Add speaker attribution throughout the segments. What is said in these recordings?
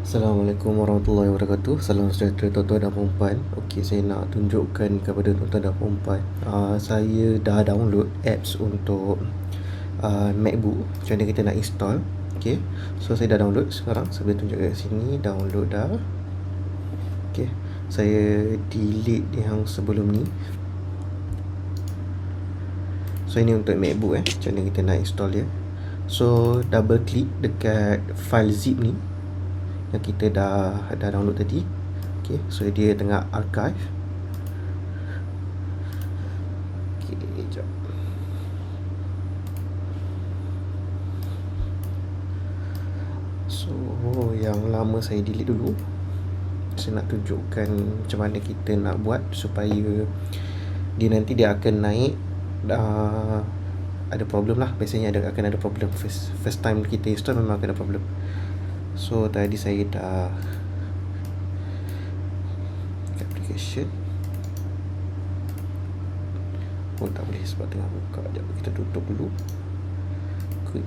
Speaker 1: Assalamualaikum warahmatullahi wabarakatuh. Salam sejahtera tuan-tuan dan puan-puan. Okey, saya nak tunjukkan kepada tuan-tuan dan puan-puan. Saya dah download apps untuk MacBook. Macam mana kita nak install. Okey. So saya dah download sekarang. Saya boleh tunjuk kat sini, download dah. Okey. Saya delete yang sebelum ni. So ini untuk MacBook macam mana kita nak install dia. So double click dekat file zip ni yang kita dah download tadi. Okay, so dia tengah archive. Okay, sekejap. So yang lama saya delete dulu. Saya nak tunjukkan macam mana kita nak buat supaya dia nanti dia akan naik. Ada problem lah, biasanya akan ada problem first time kita install, memang akan ada problem. So tadi saya dah application. Oh tak boleh sebab tengah buka. Sekejap kita tutup dulu. Good.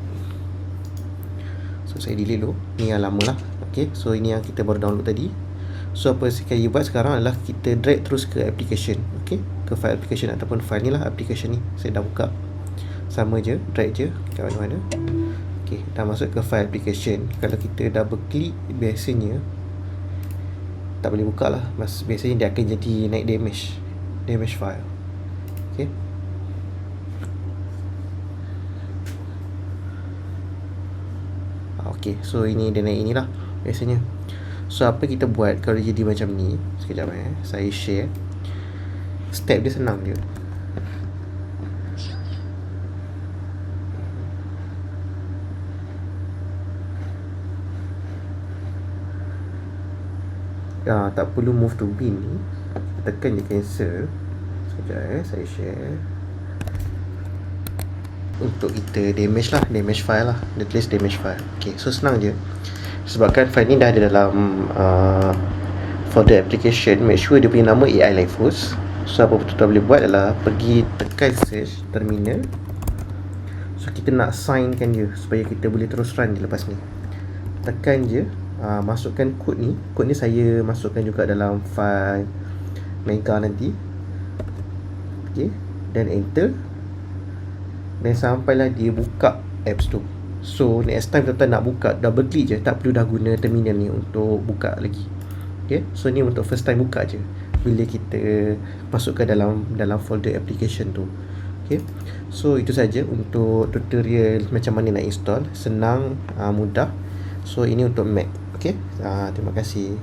Speaker 1: So saya delete dulu. Ni yang lama lah. Okay, so ini yang kita baru download tadi. So apa yang buat sekarang adalah kita drag terus ke application. Okay, ke file application ataupun file ni lah, application ni saya dah buka. Sama je, drag je kat mana-mana. Okay, dah masuk ke file application. Kalau kita double click, biasanya tak boleh buka lah. Biasanya dia akan jadi naik damage file. Okay. Okay, so ini dia naik inilah biasanya. So apa kita buat kalau jadi macam ni? Sekejap saya share. Step dia senang je. Tak perlu move to bin ni. Tekan je cancel. Sekejap saya share. Untuk kita damage file lah. Dia tulis damage file. Okay, so senang je. Sebabkan file ni dah ada dalam folder application. Make sure dia punya nama AI Lifehost. So apa betul-betul boleh buat adalah pergi tekan search terminal. So kita nak signkan dia supaya kita boleh terus run dia lepas ni. Tekan je, masukkan kod ni. Kod ni saya masukkan juga dalam file Mega nanti. Okay, dan enter. Dan sampailah dia buka apps tu. So next time tuan-tuan nak buka, double click je, tak perlu dah guna terminal ni untuk buka lagi. Okay, so ni untuk first time buka je bila kita masukkan dalam folder application tu. Okay, so itu saja untuk tutorial macam mana nak install. Senang, mudah. So ini untuk Mac. Okay, terima kasih.